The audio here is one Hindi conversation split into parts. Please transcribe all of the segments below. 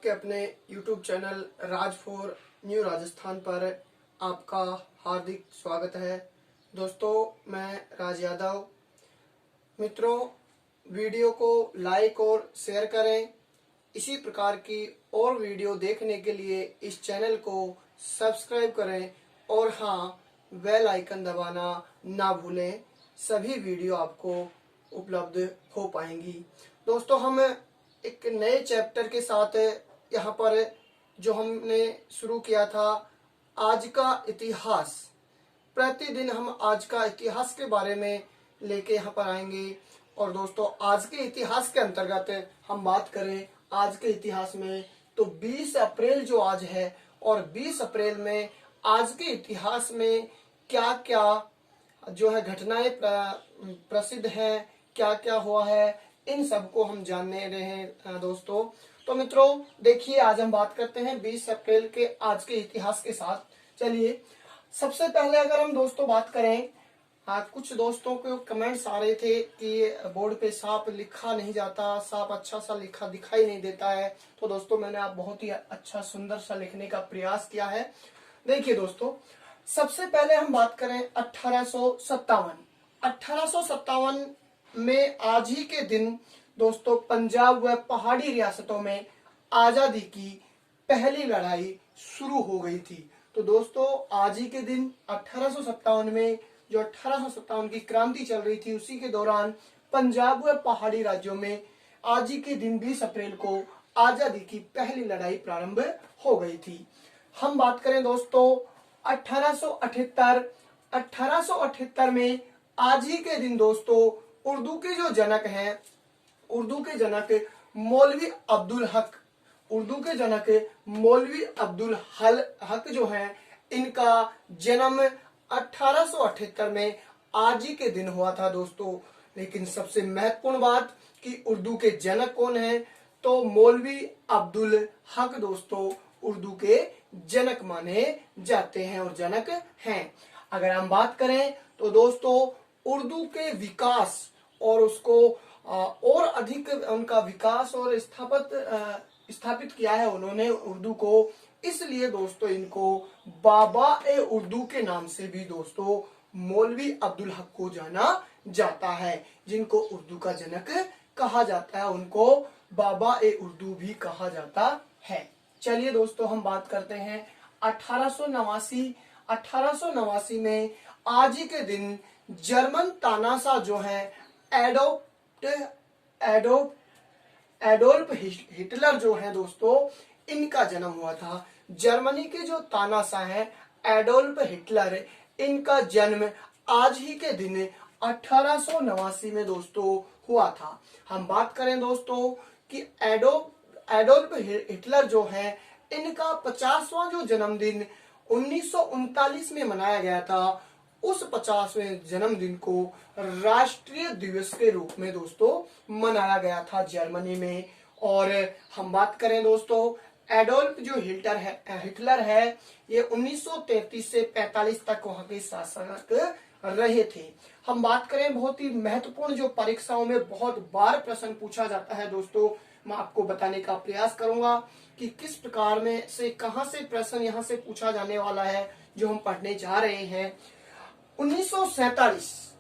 आपके अपने YouTube channel Raj for new Rajasthan पर आपका हार्दिक स्वागत है। दोस्तों, मैं राज यादव। मित्रों, वीडियो को लाइक और शेयर करें। इसी प्रकार की और वीडियो देखने के लिए इस चैनल को सब्सक्राइब करें और हाँ, बेल आइकन दबाना ना भूलें। सभी वीडियो आपको उपलब्ध हो पाएंगी। दोस्तों, हम एक नए चैप्टर के साथ यहाँ पर जो हमने शुरू किया था, आज का इतिहास। प्रतिदिन हम आज का इतिहास के बारे में लेके यहाँ पर आएंगे। और दोस्तों, आज के इतिहास के अंतर्गत हम बात करें आज के इतिहास में, तो 20 अप्रैल जो आज है, और 20 अप्रैल में आज के इतिहास में क्या क्या जो है घटनाएं प्रसिद्ध हैं, क्या क्या हुआ है, इन सबको हम जानने रहे हैं दोस्तों। तो मित्रों, देखिए, आज हम बात करते हैं 20 अप्रैल के आज के इतिहास के साथ। चलिए, सबसे पहले अगर हम दोस्तों बात करें, कुछ दोस्तों को कमेंट्स आ रहे थे कि बोर्ड पे साफ लिखा नहीं जाता, साफ अच्छा सा लिखा दिखाई नहीं देता है। तो दोस्तों, मैंने आप बहुत ही अच्छा सुंदर सा लिखने का प्रयास किया है। देखिए दोस्तों, सबसे पहले हम बात करें 1857 में आज ही के दिन दोस्तों पंजाब व पहाड़ी रियासतों में आजादी की पहली लड़ाई शुरू हो गई थी। तो दोस्तों, आज ही के दिन 1857 में जो 1857 की क्रांति चल रही थी, उसी के दौरान पंजाब व पहाड़ी राज्यों में आज ही के दिन 20 अप्रैल को आजादी की पहली लड़ाई प्रारंभ हो गई थी। हम बात करें दोस्तों 1878 में आज ही के दिन दोस्तों उर्दू के जो जनक हैं, उर्दू के जनक मौलवी अब्दुल हक जो हैं, इनका जन्म 1878 में आज ही के दिन हुआ था दोस्तों। लेकिन सबसे महत्वपूर्ण बात कि उर्दू के जनक कौन हैं, तो मौलवी अब्दुल हक दोस्तों उर्दू के जनक माने जाते हैं और जनक हैं। अगर हम बात करें तो दोस्तों उर्दू के विकास और उसको और अधिक उनका विकास और स्थापित किया है उन्होंने उर्दू को, इसलिए दोस्तों इनको बाबा ए उर्दू के नाम से भी दोस्तों मौलवी अब्दुल हक को जाना जाता है। जिनको उर्दू का जनक कहा जाता है, उनको बाबा ए उर्दू भी कहा जाता है। चलिए दोस्तों, हम बात करते हैं 1889 में आज ही के दिन जर्मन तानाशाह जो है एडोल्फ हिटलर जो है दोस्तों, इनका जन्म हुआ था। जर्मनी के जो तानाशाह हैं एडोल्फ हिटलर, इनका जन्म आज ही के दिन 1889 में दोस्तों हुआ था। हम बात करें दोस्तों कि एडोल्फ हिटलर जो है, इनका 50वां जो जन्मदिन 1939 में मनाया गया था, उस 50वें जन्मदिन को राष्ट्रीय दिवस के रूप में दोस्तों मनाया गया था जर्मनी में। और हम बात करें दोस्तों, एडोल्फ जो हिटलर है, ये 1933 से 45 तक वहां के शासक रहे थे। हम बात करें बहुत ही महत्वपूर्ण जो परीक्षाओं में बहुत बार प्रश्न पूछा जाता है दोस्तों, मैं आपको बताने का प्रयास करूंगा कि किस प्रकार में से कहां से प्रश्न यहां से पूछा जाने वाला है जो हम पढ़ने जा रहे हैं। 1947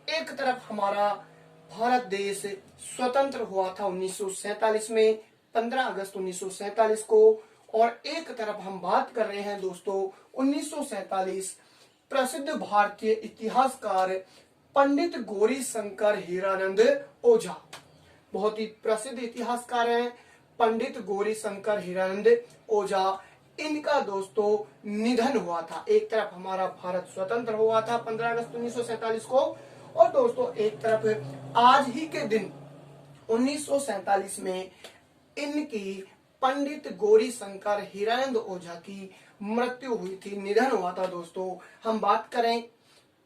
एक तरफ हमारा भारत देश स्वतंत्र हुआ था 1947 में, 15 अगस्त 1947 को। और एक तरफ हम बात कर रहे हैं दोस्तों 1947 प्रसिद्ध भारतीय इतिहासकार पंडित गौरी शंकर हीरानंद ओझा, बहुत ही प्रसिद्ध इतिहासकार हैं पंडित गौरी शंकर हीरानंद ओझा, इनका दोस्तों निधन हुआ था। एक तरफ हमारा भारत स्वतंत्र हुआ था 15 अगस्त 1947 को, और दोस्तों एक तरफ आज ही के दिन 1947 में इनकी पंडित गौरी शंकर हीरानंद ओझा की मृत्यु हुई थी, निधन हुआ था दोस्तों। हम बात करें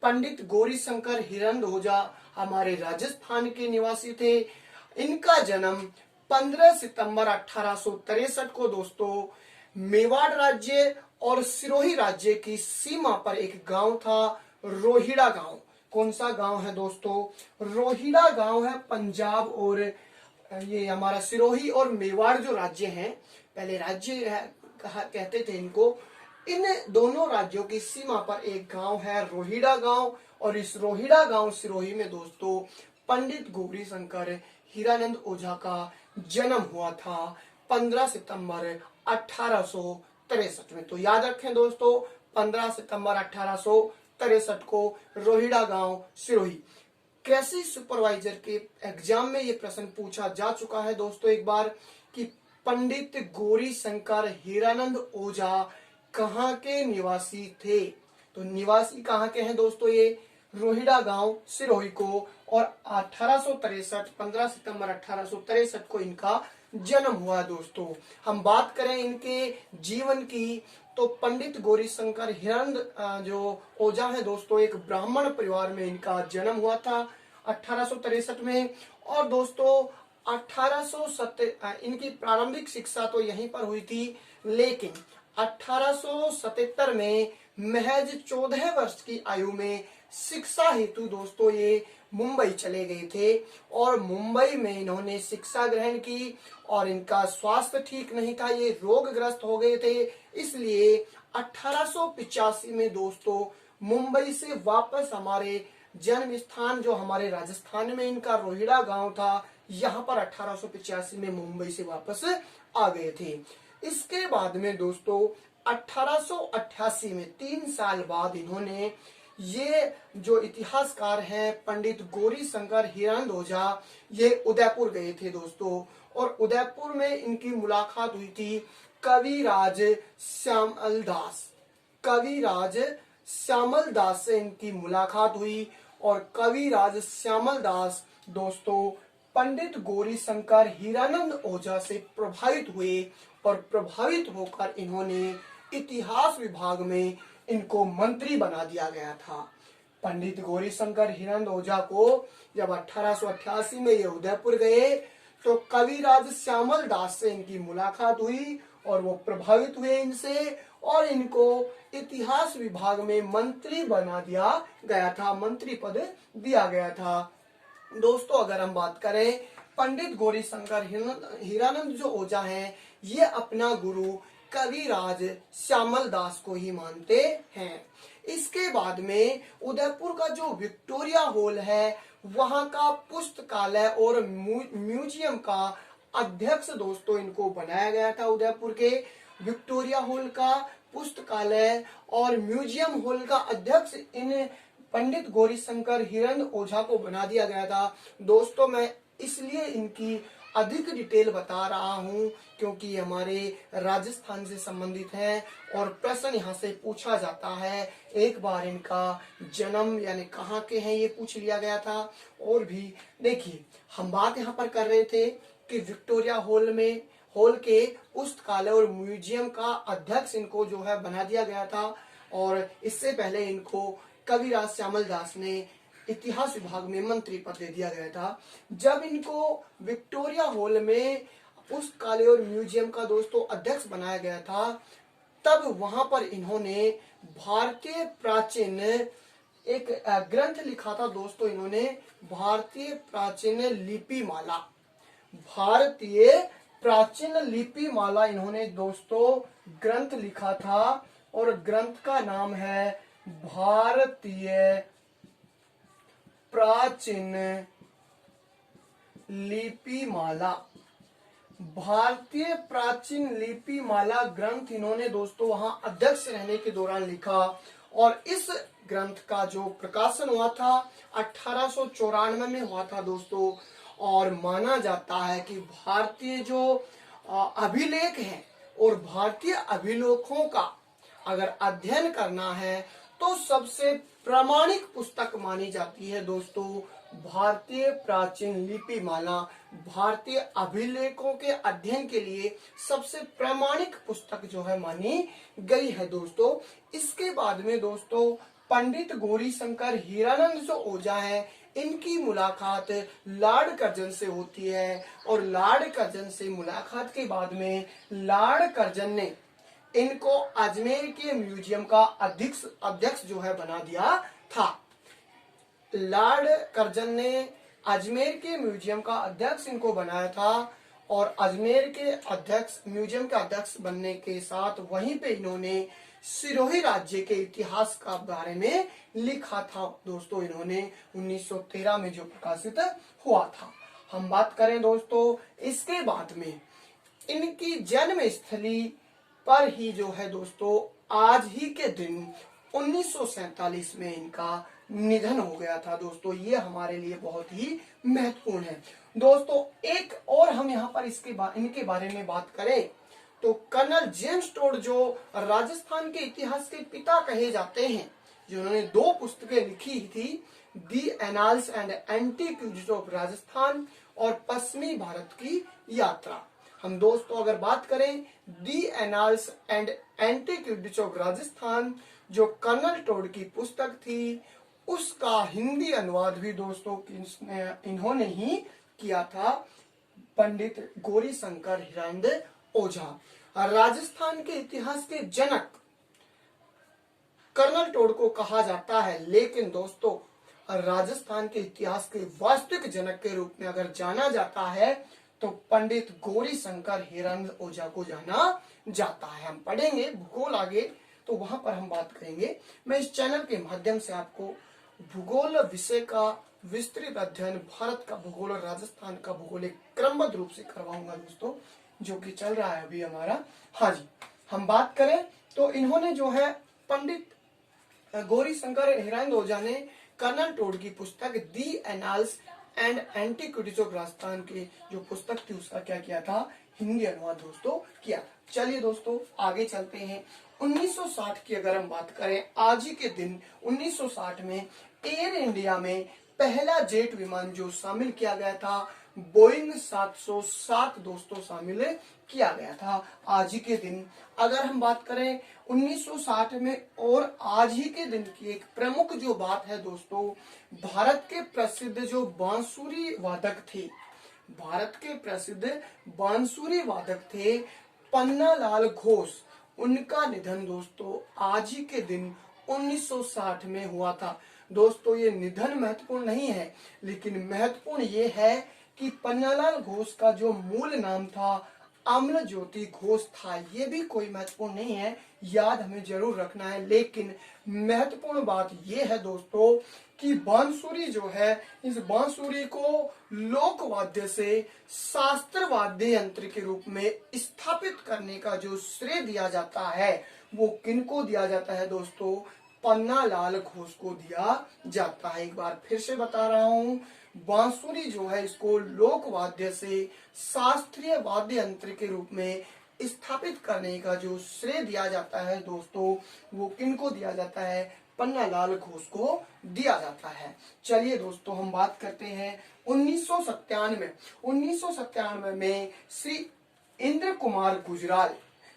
पंडित गौरी शंकर हीरानंद ओझा हमारे राजस्थान के निवासी थे। इनका जन्म 15 सितंबर 1863 को दोस्तों मेवाड़ राज्य और सिरोही राज्य की सीमा पर एक गांव था, रोहिड़ा गांव। कौन सा गांव है दोस्तों? रोहिड़ा गांव है पंजाब और ये हमारा सिरोही और मेवाड़ जो राज्य हैं, पहले राज्य कहते थे इनको। इन दोनों राज्यों की सीमा पर एक गांव है रोहिड़ा गांव, और इस रोहिड़ा गांव सिरोही में दोस्तों पंडित गौरी शंकर हीरानंद ओझा का जन्म हुआ था 15 सितंबर 1863 में। तो याद रखें दोस्तों, 15 सितंबर 1863 को रोहिड़ा गांव सिरोही। कृषि सुपरवाइजर के एग्जाम में ये प्रश्न पूछा जा चुका है दोस्तों एक बार, कि पंडित गौरी शंकर हीरानंद ओझा कहाँ के निवासी थे। तो निवासी कहाँ के हैं दोस्तों, ये रोहिड़ा गांव सिरोही को, और 1863 15 सितंबर 1863 को इनका जन्म हुआ दोस्तों। हम बात करें इनके जीवन की, तो पंडित गौरी शंकर हीरानंद जो ओझा है दोस्तों, एक ब्राह्मण परिवार में इनका जन्म हुआ था 1863 में। और दोस्तों 1870 इनकी प्रारंभिक शिक्षा तो यहीं पर हुई थी, लेकिन 1877 में महज 14 वर्ष की आयु में शिक्षा हेतु दोस्तों ये मुंबई चले गए थे, और मुंबई में इन्होंने शिक्षा ग्रहण की। और इनका स्वास्थ्य ठीक नहीं था, ये रोगग्रस्त हो गए थे, इसलिए 1885 में दोस्तों मुंबई से वापस हमारे जन्म स्थान जो हमारे राजस्थान में इनका रोहिड़ा गांव था, यहाँ पर 1885 में मुंबई से वापस आ गए थे। इसके बाद में दोस्तों 1888 में 3 साल बाद इन्होंने, ये जो इतिहासकार हैं पंडित गौरी शंकर हीरानंद ओझा, ये उदयपुर गए थे दोस्तों, और उदयपुर में इनकी मुलाकात हुई थी कविराज श्यामल दास। कविराज श्यामल दास से इनकी मुलाकात हुई, और कविराज श्यामल दास दोस्तों पंडित गौरी शंकर हीरानंद ओझा से प्रभावित हुए, और प्रभावित होकर इन्होंने इतिहास विभाग में इनको मंत्री बना दिया गया था। पंडित गौरी शंकर हीरानंद ओझा को जब 1888 में ये उदयपुर गए, तो कविराज श्यामल दास से इनकी मुलाकात हुई, और वो प्रभावित हुए इनसे, और इनको इतिहास विभाग में मंत्री बना दिया गया था, मंत्री पद दिया गया था। दोस्तों अगर हम बात करें, पंडित गौरी शंकर हीरानंद जो ओझा हैं, ये अपना गुरु कविराज श्यामल दास को ही मानते हैं। इसके बाद में उदयपुर का जो विक्टोरिया हॉल है, वहां का पुस्तकालय और म्यूजियम का अध्यक्ष दोस्तों इनको बनाया गया था। उदयपुर के विक्टोरिया हॉल का पुस्तकालय और म्यूजियम हॉल का अध्यक्ष इन पंडित गौरी शंकर हीरानंद ओझा को बना दिया गया था। दोस्तों मैं इसलिए इनकी अधिक डिटेल बता रहा हूं, क्योंकि हमारे राजस्थान से संबंधित है, और प्रश्न यहाँ से पूछा जाता है। एक बार इनका जन्म यानी कहाँ के हैं ये पूछ लिया गया था। और भी देखिए, हम बात यहाँ पर कर रहे थे कि विक्टोरिया हॉल के पुस्तकालय और म्यूजियम का अध्यक्ष इनको जो है बना दिया गया था, और इससे पहले इनको कविराज श्यामल दास ने इतिहास विभाग में मंत्री पद दे दिया गया था। जब इनको विक्टोरिया हॉल में पुस्तकालय और म्यूजियम का दोस्तों अध्यक्ष बनाया गया था, तब वहां पर इन्होंने भारतीय प्राचीन एक ग्रंथ लिखा था दोस्तों। इन्होंने भारतीय प्राचीन लिपि माला, भारतीय प्राचीन लिपि माला इन्होंने दोस्तों ग्रंथ लिखा था, और ग्रंथ का नाम है भारतीय प्राचीन लिपि माला। भारतीय प्राचीन लिपि माला ग्रंथ इन्होंने दोस्तों वहां अध्यक्ष रहने के दौरान लिखा, और इस ग्रंथ का जो प्रकाशन हुआ था 1894 में हुआ था दोस्तों। और माना जाता है कि भारतीय जो अभिलेख है और भारतीय अभिलेखों का अगर अध्ययन करना है तो सबसे प्रामाणिक पुस्तक मानी जाती है दोस्तों भारतीय प्राचीन लिपि माला। भारतीय अभिलेखों के अध्ययन के लिए सबसे प्रामाणिक पुस्तक जो है मानी गई है दोस्तों। इसके बाद में दोस्तों पंडित गौरी शंकर हीरानंद जो ओझा है, इनकी मुलाकात लॉर्ड कर्जन से होती है, और लॉर्ड कर्जन से मुलाकात के बाद में लॉर्ड कर्जन ने इनको अजमेर के म्यूजियम का अध्यक्ष जो है बना दिया था। लॉर्ड कर्जन ने अजमेर के म्यूजियम का अध्यक्ष इनको बनाया था, और अजमेर के अध्यक्ष, म्यूजियम के अध्यक्ष बनने के साथ वहीं पे इन्होंने सिरोही राज्य के इतिहास का बारे में लिखा था दोस्तों। इन्होंने 1913 में जो प्रकाशित हुआ था। हम बात करें दोस्तों इसके बाद में इनकी जन्म स्थली पर ही जो है दोस्तों आज ही के दिन 1947 में इनका निधन हो गया था दोस्तों। ये हमारे लिए बहुत ही महत्वपूर्ण है दोस्तों। एक और हम यहाँ पर इनके बारे में बात करें तो कर्नल जेम्स टोड, जो राजस्थान के इतिहास के पिता कहे जाते हैं, जिन्होंने 2 पुस्तकें लिखी थी, the annals and antiquities of Rajasthan और पश्चिमी भारत की यात्रा। हम दोस्तों अगर बात करें the annals and antiquities of Rajasthan, जो कर्नल टोड की पुस्तक थी, उसका हिंदी अनुवाद भी दोस्तों इन्होंने ही किया था, पंडित गौरी शंकर हिरानंद ओझा। राजस्थान के इतिहास के जनक कर्नल टोड को कहा जाता है, लेकिन दोस्तों राजस्थान के इतिहास के वास्तविक जनक के रूप में अगर जाना जाता है तो पंडित गौरी शंकर हिरानंद ओझा को जाना जाता है। हम पढ़ेंगे भूगोल आगे तो वहां पर हम बात करेंगे। मैं इस चैनल के माध्यम से आपको भूगोल विषय का विस्तृत अध्ययन, भारत का भूगोल और राजस्थान का भूगोल एक क्रमबद्ध रूप से करवाऊंगा दोस्तों, जो कि चल रहा है अभी हमारा। हाँ जी, हम बात करें तो इन्होंने जो है पंडित गौरी शंकर हिरानंद ओझा ने कर्नल टोड की पुस्तक the annals and antiquities of Rajasthan की जो पुस्तक थी उसका क्या किया था, हिंदी अनुवाद दोस्तों किया। चलिए दोस्तों आगे चलते हैं। 1960 की अगर हम बात करें, आज ही के दिन 1960 में एयर इंडिया में पहला जेट विमान जो शामिल किया गया था, बोइंग 707 दोस्तों शामिल किया गया था आज ही के दिन। अगर हम बात करें 1960 में और आज ही के दिन की एक प्रमुख जो बात है दोस्तों, भारत के प्रसिद्ध जो बांसुरी वादक थे, भारत के प्रसिद्ध बांसुरी वादक थे पन्नालाल घोष, उनका निधन दोस्तों आज ही के दिन 1960 में हुआ था। दोस्तों ये निधन महत्वपूर्ण नहीं है, लेकिन महत्वपूर्ण ये है कि पन्नालाल घोष का जो मूल नाम था अमल ज्योति घोष था। ये भी कोई महत्वपूर्ण नहीं है, याद हमें जरूर रखना है। लेकिन महत्वपूर्ण बात ये है दोस्तों कि बांसुरी जो है, इस बांसुरी को लोक वाद्य से शास्त्र वाद्य यंत्र के रूप में स्थापित करने का जो श्रेय दिया जाता है वो किनको दिया जाता है दोस्तों, पन्नालाल घोष को दिया जाता है। एक बार फिर से बता रहा हूँ, बांसुरी जो है इसको लोक वाद्य से शास्त्रीय वाद्य यंत्र के रूप में स्थापित करने का जो श्रेय दिया जाता है दोस्तों, वो किनको दिया जाता है, पन्नालाल घोष को दिया जाता है। चलिए दोस्तों हम बात करते हैं 1997 में श्री इंद्र कुमार गुजराल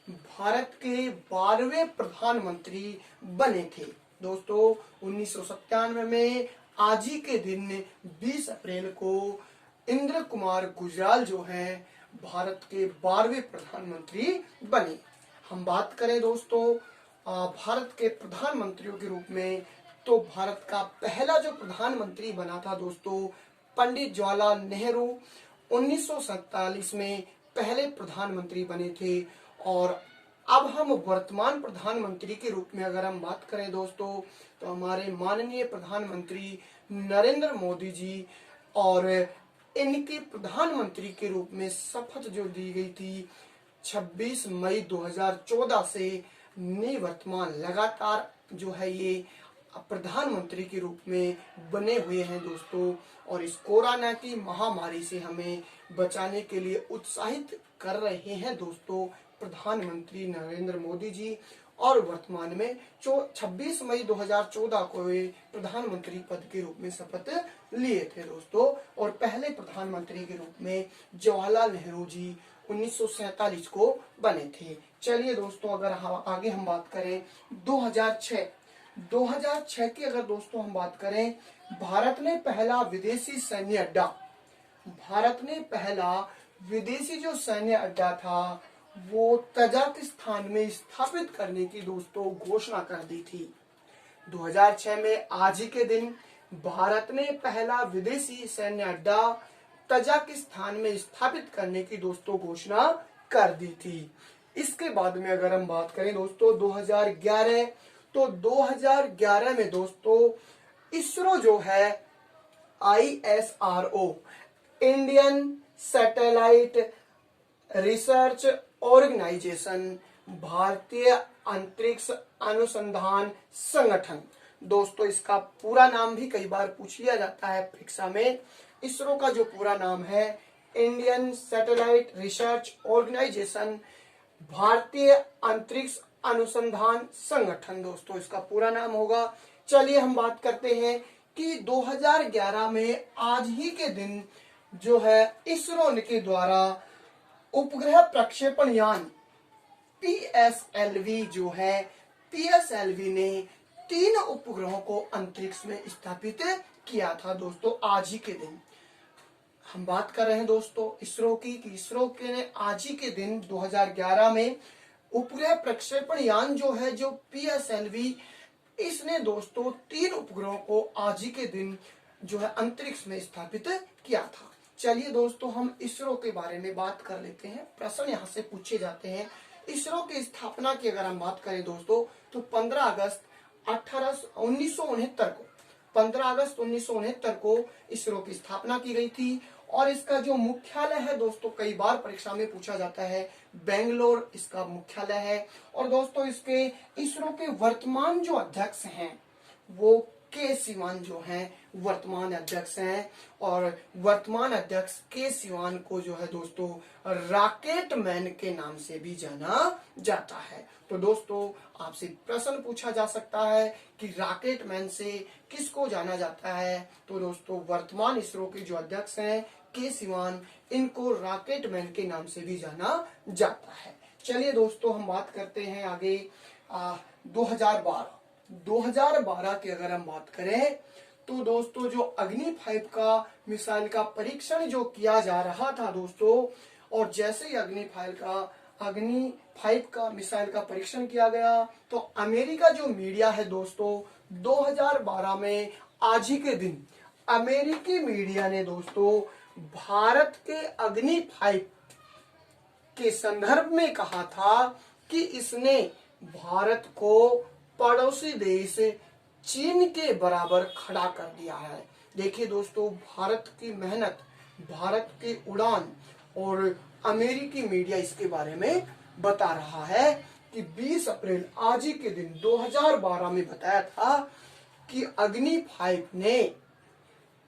भारत के 12वें प्रधानमंत्री बने थे दोस्तों। 1997 में आज ही के दिन 20 अप्रैल को इंद्र कुमार गुजराल जो हैं भारत के 12वें प्रधानमंत्री बने। हम बात करें दोस्तों भारत के प्रधानमंत्रियों के रूप में, तो भारत का पहला जो प्रधानमंत्री बना था दोस्तों पंडित जवाहरलाल नेहरू 1947 में पहले प्रधानमंत्री बने थे। और अब हम वर्तमान प्रधानमंत्री के रूप में अगर हम बात करें दोस्तों, तो हमारे माननीय प्रधानमंत्री नरेंद्र मोदी जी, और इनके प्रधानमंत्री के रूप में शपथ जो दी गई थी 26 मई 2014 से निवर्तमान लगातार जो है ये प्रधानमंत्री के रूप में बने हुए हैं दोस्तों। और इस कोरोना की महामारी से हमें बचाने के लिए उत्साहित कर रहे हैं दोस्तों प्रधानमंत्री नरेंद्र मोदी जी। और वर्तमान में 26 मई 2014 को वे प्रधानमंत्री पद के रूप में शपथ लिए थे दोस्तों। और पहले प्रधानमंत्री के रूप में जवाहरलाल नेहरू जी 1947 को बने थे। चलिए दोस्तों अगर आगे हम बात करें 2006 की अगर दोस्तों हम बात करें, भारत ने पहला विदेशी सैन्य अड्डा, भारत ने पहला विदेशी जो सैन्य अड्डा था वो तजाकिस्तान में स्थापित करने की दोस्तों घोषणा कर दी थी। 2006 में आज ही के दिन भारत ने पहला विदेशी सैन्य अड्डा तजाकिस्तान में स्थापित करने की दोस्तों घोषणा कर दी थी। इसके बाद में अगर हम बात करें दोस्तों 2011, तो 2011 में दोस्तों इसरो जो है ISRO, Indian satellite research organisation, भारतीय अंतरिक्ष अनुसंधान संगठन, दोस्तों इसका पूरा नाम भी कई बार पूछ लिया जाता है परीक्षा में। इसरो का जो पूरा नाम है इंडियन सैटेलाइट रिसर्च ऑर्गेनाइजेशन, भारतीय अंतरिक्ष अनुसंधान संगठन, दोस्तों इसका पूरा नाम होगा। चलिए हम बात करते हैं कि 2011 में आज ही के दिन जो है इसरो के द्वारा उपग्रह प्रक्षेपण यान PSLV जो है, PSLV ने 3 उपग्रहों को अंतरिक्ष में स्थापित किया था दोस्तों आज ही के दिन। हम बात कर रहे हैं दोस्तों इसरो की कि इसरो के ने आज ही के दिन 2011 में उपग्रह प्रक्षेपण यान जो है जो PSLV, इसने दोस्तों 3 उपग्रहों को आज ही के दिन जो है अंतरिक्ष में स्थापित किया था। चलिए दोस्तों हम इसरो के बारे में बात कर लेते हैं। प्रश्न यहाँ से पूछे जाते हैं। इसरो की स्थापना की अगर हम बात करें दोस्तों तो 15 अगस्त 1969 को 15 अगस्त 1969 को इसरो की स्थापना की गई थी। और इसका जो मुख्यालय है दोस्तों, कई बार परीक्षा में पूछा जाता है, बेंगलोर इसका मुख्यालय है। और दोस्तों इसके इसरो के वर्तमान जो अध्यक्ष हैं वो के सिवान जो हैं वर्तमान अध्यक्ष हैं। और वर्तमान अध्यक्ष के सिवान को जो है दोस्तों रॉकेट मैन के नाम से भी जाना जाता है। तो दोस्तों आपसे प्रश्न पूछा जा सकता है कि रॉकेट मैन से किसको जाना जाता है, तो दोस्तों वर्तमान इसरो के जो अध्यक्ष हैं के सिवान, इनको रॉकेट मैन के नाम से भी जाना जाता है। चलिए दोस्तों हम बात करते हैं आगे 2012 की अगर हम बात करें तो दोस्तों जो अग्नि 5 का मिसाइल का परीक्षण जो किया जा रहा था दोस्तों, और जैसे ही अग्नि 5 का मिसाइल का परीक्षण किया गया तो अमेरिका जो मीडिया है दोस्तों 2012 में आज ही के दिन अमेरिकी मीडिया ने दोस्तों भारत के अग्नि 5 के संदर्भ में कहा था कि इसने भारत को पड़ोसी देश चीन के बराबर खड़ा कर दिया है। देखिए दोस्तों भारत की मेहनत, भारत की उड़ान, और अमेरिकी मीडिया इसके बारे में बता रहा है कि 20 अप्रैल आज ही के दिन 2012 में बताया था कि अग्नि 5 ने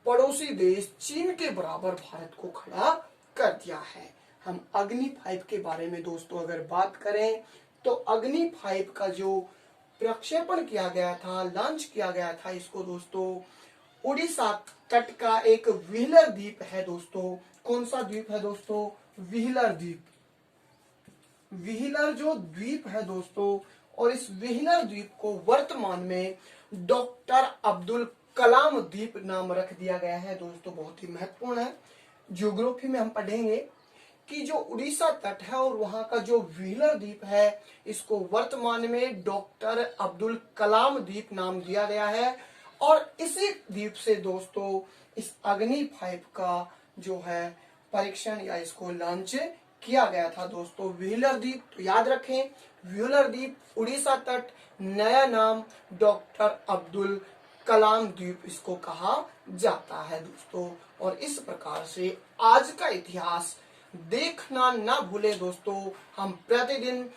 पड़ोसी देश चीन के बराबर भारत को खड़ा कर दिया है। हम अग्नि 5 के बारे में दोस्तों अगर बात करें तो अग्नि 5 का जो प्रक्षेपण किया गया था, लॉन्च किया गया था, इसको दोस्तों उड़ीसा तट का एक व्हीलर द्वीप है दोस्तों। कौन सा द्वीप है दोस्तों? व्हीलर द्वीप। व्हीलर जो द्वीप है दोस्तों, और इस व्हीलर द्वीप को वर्तमान में डॉक्टर अब्दुल कलाम द्वीप नाम रख दिया गया है दोस्तों। बहुत ही महत्वपूर्ण है, ज्योग्राफी में हम पढ़ेंगे कि जो उड़ीसा तट है और वहां का जो व्हीलर द्वीप है, इसको वर्तमान में डॉक्टर अब्दुल कलाम द्वीप नाम दिया गया है। और इसी द्वीप से दोस्तों इस अग्नि 5 का जो है परीक्षण या इसको लॉन्च किया गया था दोस्तों। व्हीलर द्वीप, तो याद रखें व्हीलर द्वीप, उड़ीसा तट, नया नाम डॉक्टर अब्दुल कलाम द्वीप इसको कहा जाता है दोस्तों। और इस प्रकार से आज का इतिहास देखना ना भूले दोस्तों। हम प्रतिदिन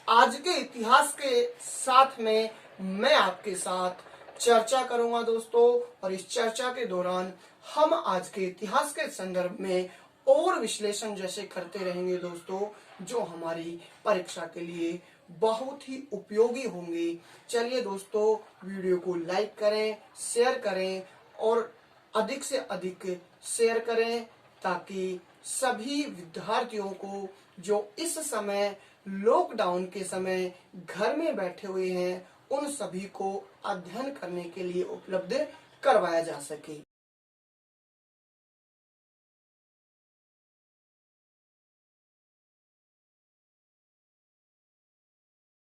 आज के इतिहास के साथ में मैं आपके साथ चर्चा करूंगा दोस्तों, और इस चर्चा के दौरान हम आज के इतिहास के संदर्भ में और विश्लेषण जैसे करते रहेंगे दोस्तों, जो हमारी परीक्षा के लिए बहुत ही उपयोगी होंगे। चलिए दोस्तों वीडियो को लाइक करें, शेयर करें और अधिक से अधिक शेयर करें, ताकि सभी विद्यार्थियों को जो इस समय लॉकडाउन के समय घर में बैठे हुए हैं, उन सभी को अध्ययन करने के लिए उपलब्ध करवाया जा सके।